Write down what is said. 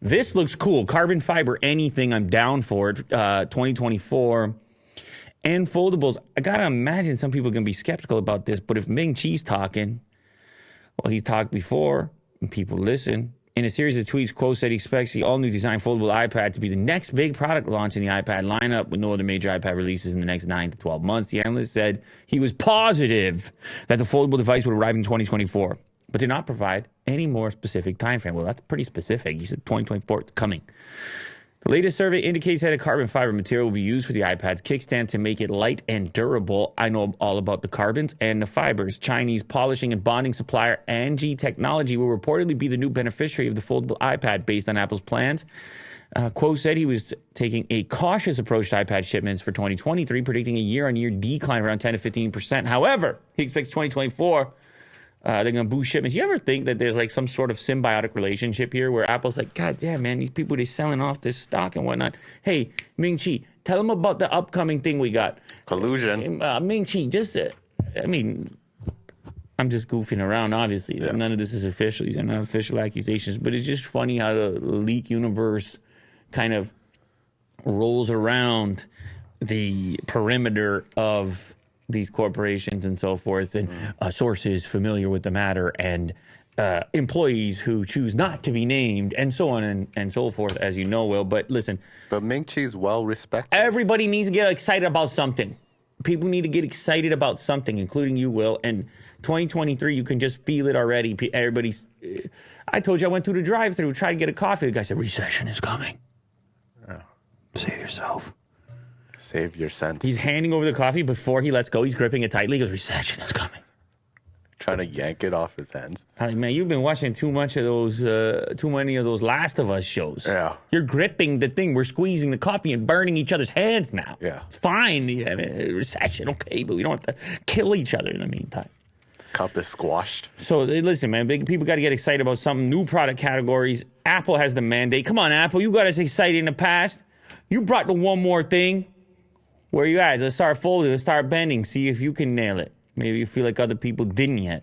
This looks cool. Carbon fiber, anything, I'm down for it. 2024. And foldables. I got to imagine some people are going to be skeptical about this, but if Ming Chi's talking, well, he's talked before, and people listen. In a series of tweets, Kuo said he expects the all-new design foldable iPad to be the next big product launch in the iPad lineup with no other major iPad releases in the next 9 to 12 months. The analyst said he was positive that the foldable device would arrive in 2024, but did not provide any more specific time frame. Well, that's pretty specific. He said 2024, it's coming. The latest survey indicates that a carbon fiber material will be used for the iPad's kickstand to make it light and durable. I know all about the carbons and the fibers. Chinese polishing and bonding supplier Anji Technology will reportedly be the new beneficiary of the foldable iPad based on Apple's plans. Kuo said he was taking a cautious approach to iPad shipments for 2023, predicting a year-on-year decline around 10 to 15%. However, he expects 2024 they're going to boost shipments. You ever think that there's like some sort of symbiotic relationship here where Apple's like, God damn, man, these people, they're selling off this stock and whatnot. Hey, Ming Chi, tell them about the upcoming thing we got. Collusion. Ming Chi, just, I'm just goofing around, obviously. Yeah. None of this is official. These are not official accusations. But it's just funny how the leak universe kind of rolls around the perimeter of these corporations and so forth, and sources familiar with the matter, and employees who choose not to be named, and so on and so forth, as you know, Will. But listen. But Ming Chi's well respected. Everybody needs to get excited about something. People need to get excited about something, including you, Will. And 2023, you can just feel it already. Everybody's. I told you I went through the drive-thru, tried to get a coffee. The guy said, recession is coming. Oh. Save yourself. Save your sense. He's handing over the coffee before he lets go. He's gripping it tightly. He goes, recession is coming. Trying to yank it off his hands. Man, you've been watching too many of those Last of Us shows. Yeah. You're gripping the thing. We're squeezing the coffee and burning each other's hands now. Yeah. It's fine. Recession, okay, but we don't have to kill each other in the meantime. Cup is squashed. So listen, man, big people got to get excited about some new product categories. Apple has the mandate. Come on, Apple, you got us excited in the past. You brought the one more thing. Where you guys? Let's start folding. Let's start bending. See if you can nail it. Maybe you feel like other people didn't yet.